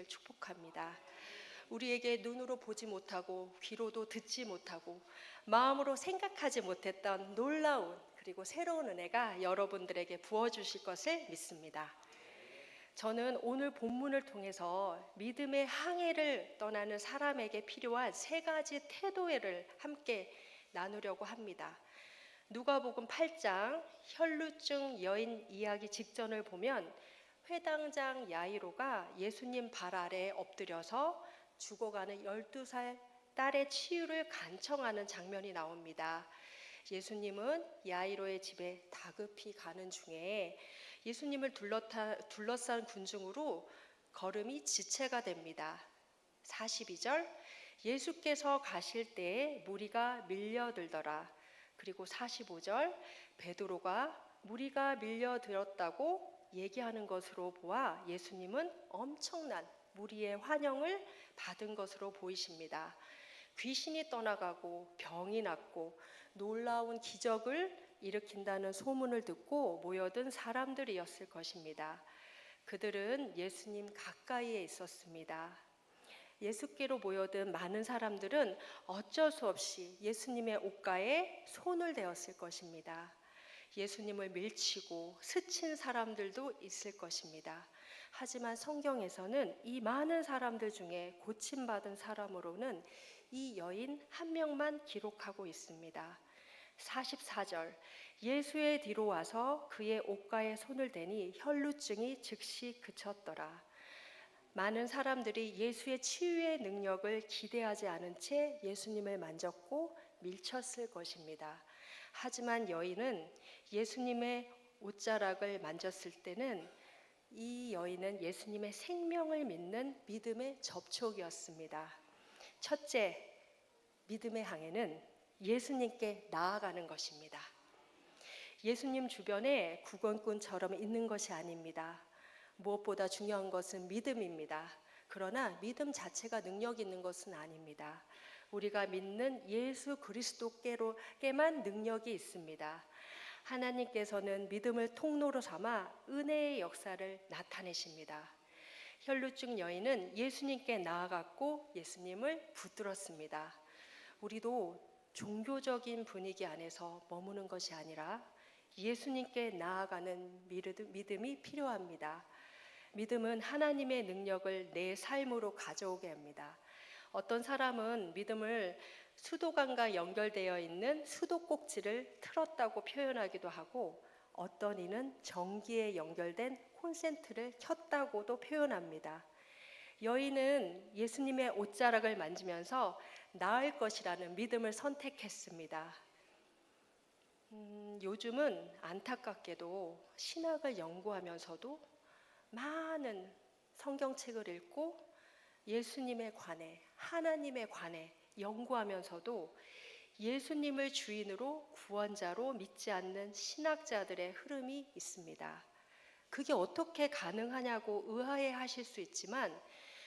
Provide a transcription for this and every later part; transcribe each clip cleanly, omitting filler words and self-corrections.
되시기를 축복합니다. 우리에게 눈으로 보지 못하고 귀로도 듣지 못하고 마음으로 생각하지 못했던 놀라운 그리고 새로운 은혜가 여러분들에게 부어주실 것을 믿습니다. 저는 오늘 본문을 통해서 믿음의 항해를 떠나는 사람에게 필요한 세 가지 태도를 함께 나누려고 합니다. 누가복음 8장 혈루증 여인 이야기 직전을 보면 회당장 야이로가 예수님 발 아래에 엎드려서 죽어가는 12살 딸의 치유를 간청하는 장면이 나옵니다. 예수님은 야이로의 집에 다급히 가는 중에 예수님을 둘러싼 군중으로 걸음이 지체가 됩니다. 42절 예수께서 가실 때에 무리가 밀려들더라. 그리고 45절 베드로가 무리가 밀려들었다고 얘기하는 것으로 보아 예수님은 엄청난 무리의 환영을 받은 것으로 보이십니다. 귀신이 떠나가고 병이 낫고 놀라운 기적을 일으킨다는 소문을 듣고 모여든 사람들이었을 것입니다. 그들은 예수님 가까이에 있었습니다. 예수께로 모여든 많은 사람들은 어쩔 수 없이 예수님의 옷가에 손을 대었을 것입니다. 예수님을 밀치고 스친 사람들도 있을 것입니다. 하지만 성경에서는 이 많은 사람들 중에 고침받은 사람으로는 이 여인 한 명만 기록하고 있습니다. 44절 예수의 뒤로 와서 그의 옷가에 손을 대니 혈루증이 즉시 그쳤더라. 많은 사람들이 예수의 치유의 능력을 기대하지 않은 채 예수님을 만졌고 밀쳤을 것입니다. 하지만 여인은 예수님의 옷자락을 만졌을 때는 이 여인은 예수님의 생명을 믿는 믿음의 접촉이었습니다. 첫째, 믿음의 항해는 예수님께 나아가는 것입니다. 예수님 주변에 구건꾼처럼 있는 것이 아닙니다. 무엇보다 중요한 것은 믿음입니다. 그러나 믿음 자체가 능력 있는 것은 아닙니다. 우리가 믿는 예수 그리스도께만 능력이 있습니다. 하나님께서는 믿음을 통로로 삼아 은혜의 역사를 나타내십니다. 혈루증 여인은 예수님께 나아갔고 예수님을 붙들었습니다. 우리도 종교적인 분위기 안에서 머무는 것이 아니라 예수님께 나아가는 믿음이 필요합니다. 믿음은 하나님의 능력을 내 삶으로 가져오게 합니다. 어떤 사람은 믿음을 수도관과 연결되어 있는 수도꼭지를 틀었다고 표현하기도 하고 어떤 이는 전기에 연결된 콘센트를 켰다고도 표현합니다. 여인은 예수님의 옷자락을 만지면서 나을 것이라는 믿음을 선택했습니다. 요즘은 안타깝게도 신학을 연구하면서도 많은 성경책을 읽고 예수님에 관해, 하나님에 관해 연구하면서도 예수님을 주인으로 구원자로 믿지 않는 신학자들의 흐름이 있습니다. 그게 어떻게 가능하냐고 의아해 하실 수 있지만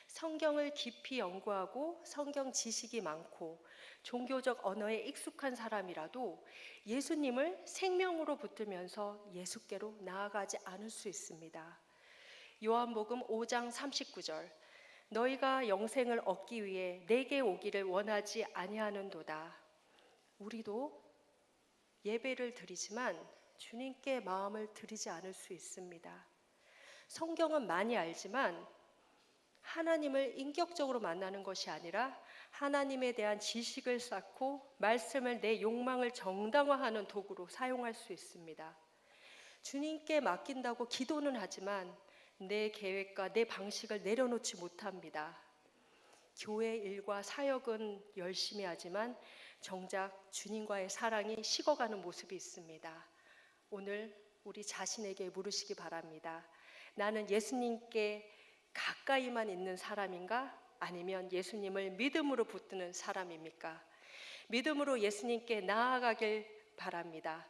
성경을 깊이 연구하고 성경 지식이 많고 종교적 언어에 익숙한 사람이라도 예수님을 생명으로 붙들면서 예수께로 나아가지 않을 수 있습니다. 요한복음 5장 39절 너희가 영생을 얻기 위해 내게 오기를 원하지 아니하는도다. 우리도 예배를 드리지만 주님께 마음을 드리지 않을 수 있습니다. 성경은 많이 알지만 하나님을 인격적으로 만나는 것이 아니라 하나님에 대한 지식을 쌓고 말씀을 내 욕망을 정당화하는 도구로 사용할 수 있습니다. 주님께 맡긴다고 기도는 하지만 내 계획과 내 방식을 내려놓지 못합니다. 교회 일과 사역은 열심히 하지만 정작 주님과의 사랑이 식어가는 모습이 있습니다. 오늘 우리 자신에게 물으시기 바랍니다. 나는 예수님께 가까이만 있는 사람인가? 아니면 예수님을 믿음으로 붙드는 사람입니까? 믿음으로 예수님께 나아가길 바랍니다.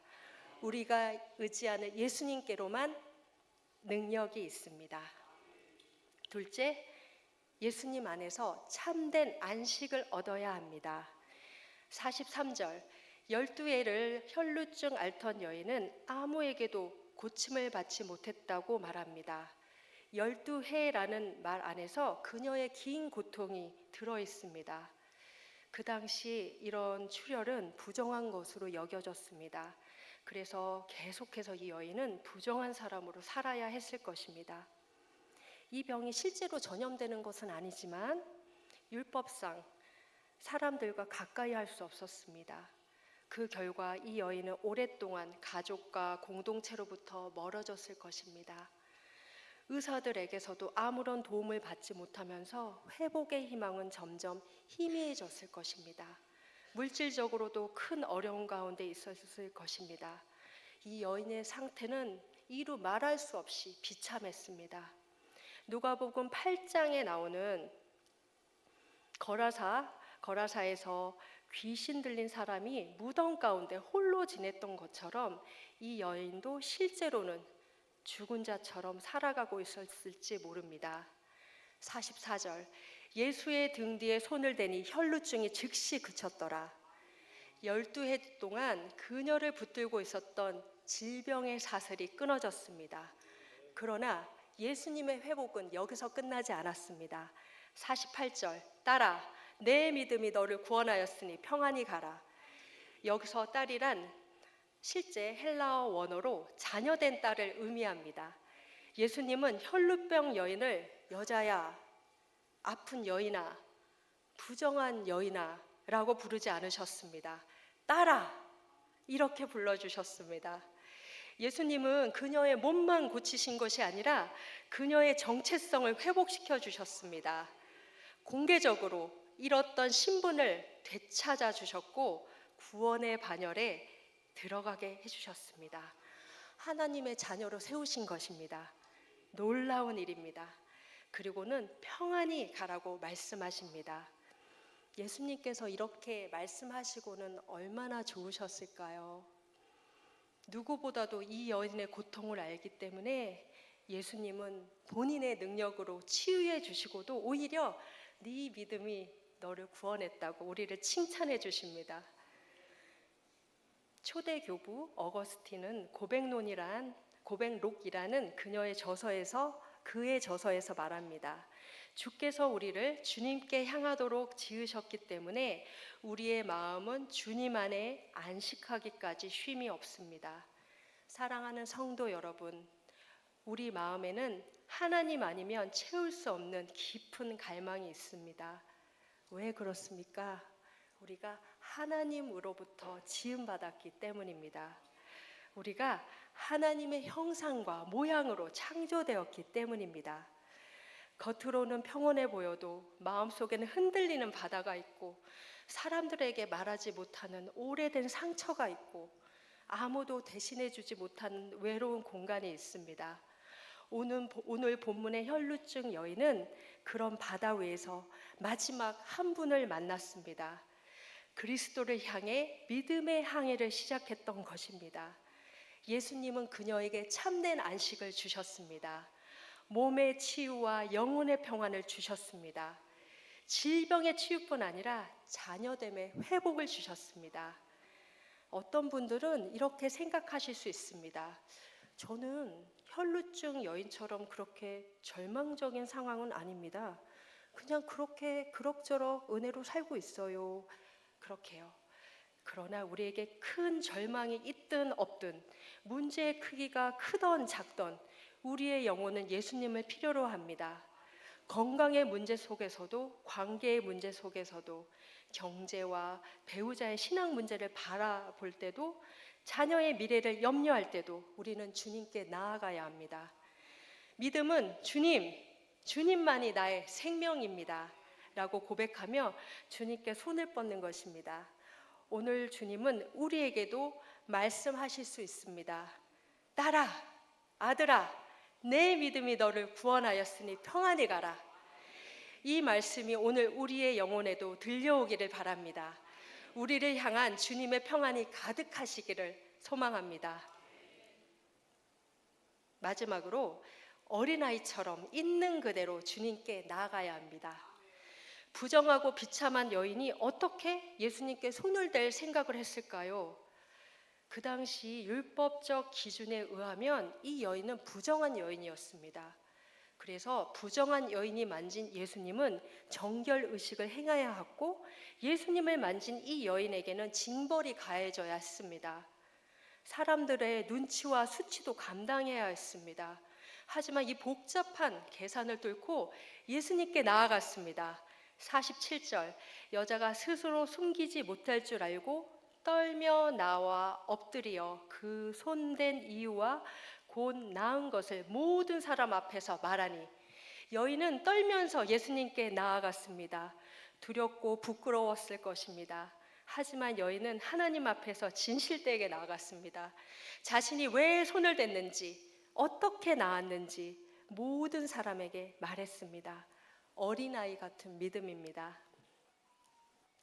우리가 의지하는 예수님께로만 능력이 있습니다. 둘째, 예수님 안에서 참된 안식을 얻어야 합니다. 43절 12해를 혈루증 앓던 여인은 아무에게도 고침을 받지 못했다고 말합니다. 12해라는 말 안에서 그녀의 긴 고통이 들어 있습니다. 그 당시 이런 출혈은 부정한 것으로 여겨졌습니다. 그래서 계속해서 이 여인은 부정한 사람으로 살아야 했을 것입니다. 이 병이 실제로 전염되는 것은 아니지만 율법상 사람들과 가까이 할 수 없었습니다. 그 결과 이 여인은 오랫동안 가족과 공동체로부터 멀어졌을 것입니다. 의사들에게서도 아무런 도움을 받지 못하면서 회복의 희망은 점점 희미해졌을 것입니다. 물질적으로도 큰 어려움 가운데 있었을 것입니다. 이 여인의 상태는 이루 말할 수 없이 비참했습니다. 누가복음 8장에 나오는 거라사에서 귀신 들린 사람이 무덤 가운데 홀로 지냈던 것처럼 이 여인도 실제로는 죽은 자처럼 살아가고 있었을지 모릅니다. 44절, 예수의 등 뒤에 손을 대니 혈루증이 즉시 그쳤더라. 12해 동안 그녀를 붙들고 있었던 질병의 사슬이 끊어졌습니다. 그러나 예수님의 회복은 여기서 끝나지 않았습니다. 48절, 딸아, 내 믿음이 너를 구원하였으니 평안히 가라. 여기서 딸이란 실제 헬라어 원어로 자녀된 딸을 의미합니다. 예수님은 혈루병 여인을 여자야, 아픈 여인아, 부정한 여인아 라고 부르지 않으셨습니다. 딸아, 이렇게 불러주셨습니다. 예수님은 그녀의 몸만 고치신 것이 아니라 그녀의 정체성을 회복시켜 주셨습니다. 공개적으로 잃었던 신분을 되찾아 주셨고 구원의 반열에 들어가게 해주셨습니다. 하나님의 자녀로 세우신 것입니다. 놀라운 일입니다. 그리고는 평안히 가라고 말씀하십니다. 예수님께서 이렇게 말씀하시고는 얼마나 좋으셨을까요? 누구보다도 이 여인의 고통을 알기 때문에 예수님은 본인의 능력으로 치유해 주시고도 오히려 네 믿음이 너를 구원했다고 우리를 칭찬해 주십니다. 초대 교부 어거스틴은 고백록이라는 그의 저서에서 말합니다. 주께서 우리를 주님께 향하도록 지으셨기 때문에 우리의 마음은 주님 안에 안식하기까지 쉼이 없습니다. 사랑하는 성도 여러분, 우리 마음에는 하나님 아니면 채울 수 없는 깊은 갈망이 있습니다. 왜 그렇습니까? 우리가 하나님으로부터 지음받았기 때문입니다. 우리가 하나님의 형상과 모양으로 창조되었기 때문입니다. 겉으로는 평온해 보여도 마음속에는 흔들리는 바다가 있고 사람들에게 말하지 못하는 오래된 상처가 있고 아무도 대신해 주지 못하는 외로운 공간이 있습니다. 오늘 본문의 혈루증 여인은 그런 바다 위에서 마지막 한 분을 만났습니다. 그리스도를 향해 믿음의 항해를 시작했던 것입니다. 예수님은 그녀에게 참된 안식을 주셨습니다. 몸의 치유와 영혼의 평안을 주셨습니다. 질병의 치유뿐 아니라 자녀됨의 회복을 주셨습니다. 어떤 분들은 이렇게 생각하실 수 있습니다. 저는 혈루증 여인처럼 그렇게 절망적인 상황은 아닙니다. 그냥 그렇게 그럭저럭 은혜로 살고 있어요. 그렇게요. 그러나 우리에게 큰 절망이 있든 없든 문제의 크기가 크던 작던 우리의 영혼은 예수님을 필요로 합니다. 건강의 문제 속에서도 관계의 문제 속에서도 경제와 배우자의 신앙 문제를 바라볼 때도 자녀의 미래를 염려할 때도 우리는 주님께 나아가야 합니다. 믿음은 주님만이 나의 생명입니다 라고 고백하며 주님께 손을 뻗는 것입니다. 오늘 주님은 우리에게도 말씀하실 수 있습니다. 딸아, 아들아, 내 믿음이 너를 구원하였으니 평안히 가라. 이 말씀이 오늘 우리의 영혼에도 들려오기를 바랍니다. 우리를 향한 주님의 평안이 가득하시기를 소망합니다. 마지막으로 어린아이처럼 있는 그대로 주님께 나아가야 합니다. 부정하고 비참한 여인이 어떻게 예수님께 손을 댈 생각을 했을까요? 그 당시 율법적 기준에 의하면 이 여인은 부정한 여인이었습니다. 그래서 부정한 여인이 만진 예수님은 정결 의식을 행해야 했고, 예수님을 만진 이 여인에게는 징벌이 가해져야 했습니다. 사람들의 눈치와 수치도 감당해야 했습니다. 하지만 이 복잡한 계산을 뚫고 예수님께 나아갔습니다. 47절, 여자가 스스로 숨기지 못할 줄 알고 떨며 나와 엎드려 그 손댄 이유와 곧 나은 것을 모든 사람 앞에서 말하니, 여인은 떨면서 예수님께 나아갔습니다. 두렵고 부끄러웠을 것입니다. 하지만 여인은 하나님 앞에서 진실되게 나아갔습니다. 자신이 왜 손을 댔는지, 어떻게 나았는지 모든 사람에게 말했습니다. 어린아이 같은 믿음입니다.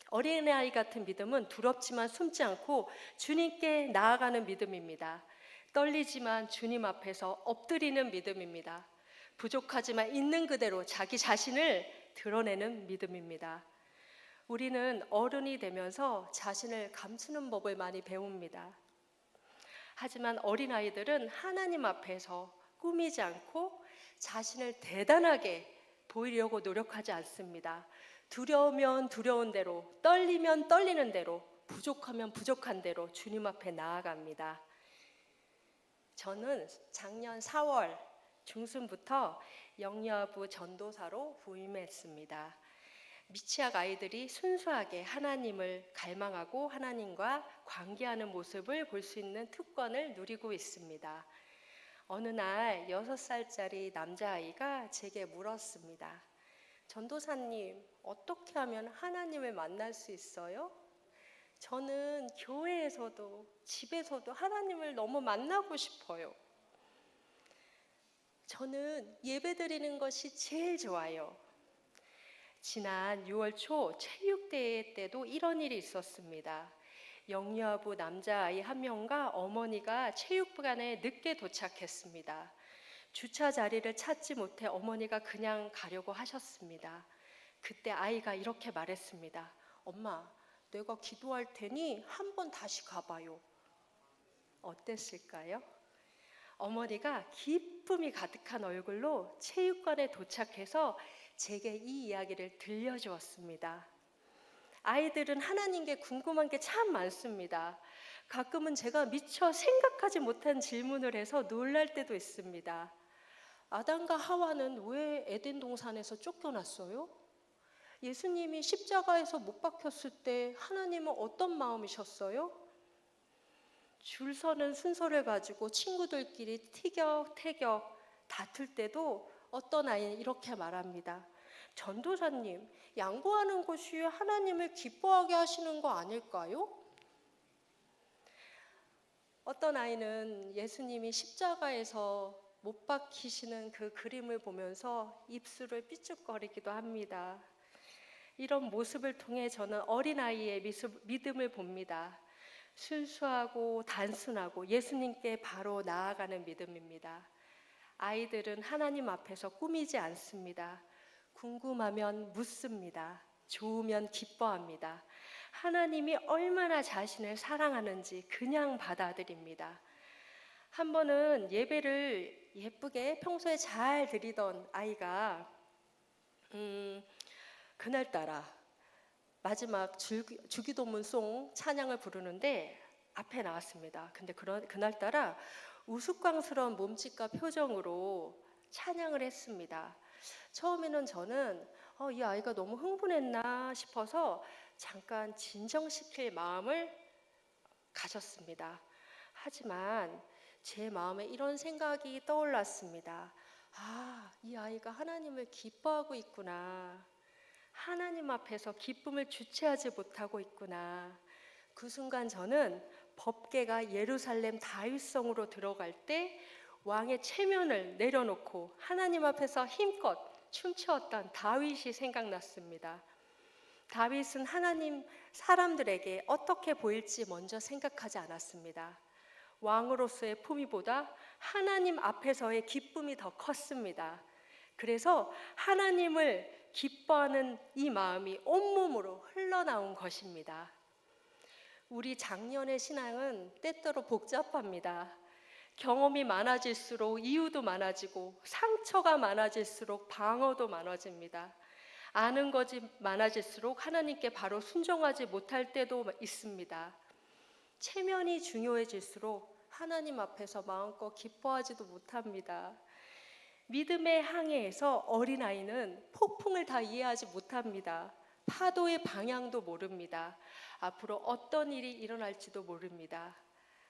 어린아이 같은 믿음은 두렵지만 숨지 않고 주님께 나아가는 믿음입니다. 떨리지만 주님 앞에서 엎드리는 믿음입니다. 부족하지만 있는 그대로 자기 자신을 드러내는 믿음입니다. 우리는 어른이 되면서 자신을 감추는 법을 많이 배웁니다. 하지만 어린아이들은 하나님 앞에서 꾸미지 않고 자신을 대단하게 보이려고 노력하지 않습니다. 두려우면 두려운 대로, 떨리면 떨리는 대로, 부족하면 부족한 대로 주님 앞에 나아갑니다. 저는 작년 4월 중순부터 영여부 전도사로 부임했습니다. 미취학 아이들이 순수하게 하나님을 갈망하고 하나님과 관계하는 모습을 볼 수 있는 특권을 누리고 있습니다. 어느 날 6살짜리 남자아이가 제게 물었습니다. 전도사님, 어떻게 하면 하나님을 만날 수 있어요? 저는 교회에서도 집에서도 하나님을 너무 만나고 싶어요. 저는 예배 드리는 것이 제일 좋아요. 지난 6월 초 체육대회 때도 이런 일이 있었습니다. 영유아부 남자아이 한 명과 어머니가 체육관에 늦게 도착했습니다. 주차 자리를 찾지 못해 어머니가 그냥 가려고 하셨습니다. 그때 아이가 이렇게 말했습니다. 엄마, 내가 기도할 테니 한번 다시 가봐요. 어땠을까요? 어머니가 기쁨이 가득한 얼굴로 체육관에 도착해서 제게 이 이야기를 들려주었습니다. 아이들은 하나님께 궁금한 게 참 많습니다. 가끔은 제가 미처 생각하지 못한 질문을 해서 놀랄 때도 있습니다. 아담과 하와는 왜 에덴 동산에서 쫓겨났어요? 예수님이 십자가에서 못 박혔을 때 하나님은 어떤 마음이셨어요? 줄 서는 순서를 가지고 친구들끼리 티격태격 다툴 때도 어떤 아이는 이렇게 말합니다. 전도사님, 양보하는 것이 하나님을 기뻐하게 하시는 거 아닐까요? 어떤 아이는 예수님이 십자가에서 못 박히시는 그 그림을 보면서 입술을 삐죽거리기도 합니다. 이런 모습을 통해 저는 어린아이의 믿음을 봅니다. 순수하고 단순하고 예수님께 바로 나아가는 믿음입니다. 아이들은 하나님 앞에서 꾸미지 않습니다. 궁금하면 묻습니다. 좋으면 기뻐합니다. 하나님이 얼마나 자신을 사랑하는지 그냥 받아들입니다. 한 번은 예배를 예쁘게 평소에 잘 드리던 아이가 그날따라 마지막 주기도문송 찬양을 부르는데 앞에 나왔습니다. 근데 그날따라 우스꽝스러운 몸짓과 표정으로 찬양을 했습니다. 처음에는 저는 이 아이가 너무 흥분했나 싶어서 잠깐 진정시킬 마음을 가졌습니다. 하지만 제 마음에 이런 생각이 떠올랐습니다. 이 아이가 하나님을 기뻐하고 있구나. 하나님 앞에서 기쁨을 주체하지 못하고 있구나. 그 순간 저는 법궤가 예루살렘 다윗성으로 들어갈 때 왕의 체면을 내려놓고 하나님 앞에서 힘껏 춤추었던 다윗이 생각났습니다. 다윗은 하나님 사람들에게 어떻게 보일지 먼저 생각하지 않았습니다. 왕으로서의 품위보다 하나님 앞에서의 기쁨이 더 컸습니다. 그래서 하나님을 기뻐하는 이 마음이 온몸으로 흘러나온 것입니다. 우리 작년의 신앙은 때때로 복잡합니다. 경험이 많아질수록 이유도 많아지고 상처가 많아질수록 방어도 많아집니다. 아는 것이 많아질수록 하나님께 바로 순종하지 못할 때도 있습니다. 체면이 중요해질수록 하나님 앞에서 마음껏 기뻐하지도 못합니다. 믿음의 항해에서 어린아이는 폭풍을 다 이해하지 못합니다. 파도의 방향도 모릅니다. 앞으로 어떤 일이 일어날지도 모릅니다.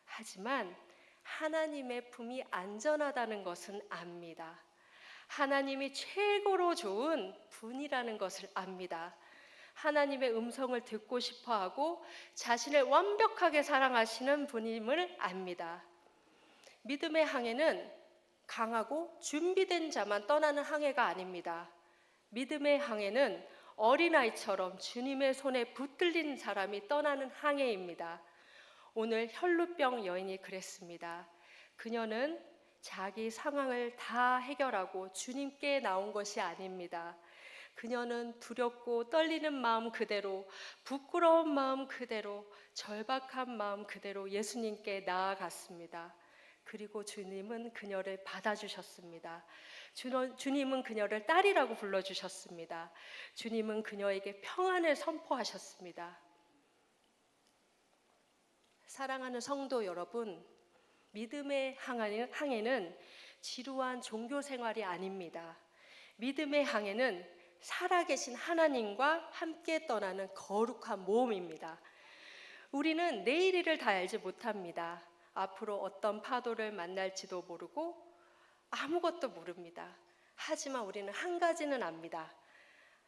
하지만 하나님의 품이 안전하다는 것은 압니다. 하나님이 최고로 좋은 분이라는 것을 압니다. 하나님의 음성을 듣고 싶어 하고 자신을 완벽하게 사랑하시는 분임을 압니다. 믿음의 항해는 강하고 준비된 자만 떠나는 항해가 아닙니다. 믿음의 항해는 어린아이처럼 주님의 손에 붙들린 사람이 떠나는 항해입니다. 오늘 혈루병 여인이 그랬습니다. 그녀는 자기 상황을 다 해결하고 주님께 나온 것이 아닙니다. 그녀는 두렵고 떨리는 마음 그대로, 부끄러운 마음 그대로, 절박한 마음 그대로 예수님께 나아갔습니다. 그리고 주님은 그녀를 받아주셨습니다. 주님은 그녀를 딸이라고 불러주셨습니다. 주님은 그녀에게 평안을 선포하셨습니다. 사랑하는 성도 여러분, 믿음의 항해는 지루한 종교 생활이 아닙니다. 믿음의 항해는 살아계신 하나님과 함께 떠나는 거룩한 모험입니다. 우리는 내일 일을 다 알지 못합니다. 앞으로 어떤 파도를 만날지도 모르고 아무것도 모릅니다. 하지만 우리는 한 가지는 압니다.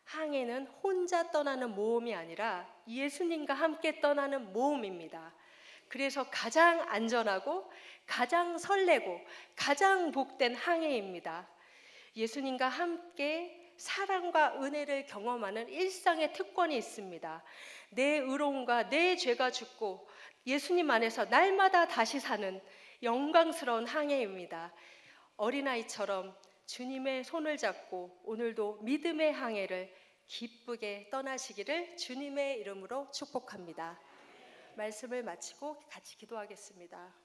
항해는 혼자 떠나는 모험이 아니라 예수님과 함께 떠나는 모험입니다. 그래서 가장 안전하고 가장 설레고 가장 복된 항해입니다. 예수님과 함께 사랑과 은혜를 경험하는 일상의 특권이 있습니다. 내 의로움과 내 죄가 죽고 예수님 안에서 날마다 다시 사는 영광스러운 항해입니다. 어린아이처럼 주님의 손을 잡고 오늘도 믿음의 항해를 기쁘게 떠나시기를 주님의 이름으로 축복합니다. 말씀을 마치고 같이 기도하겠습니다.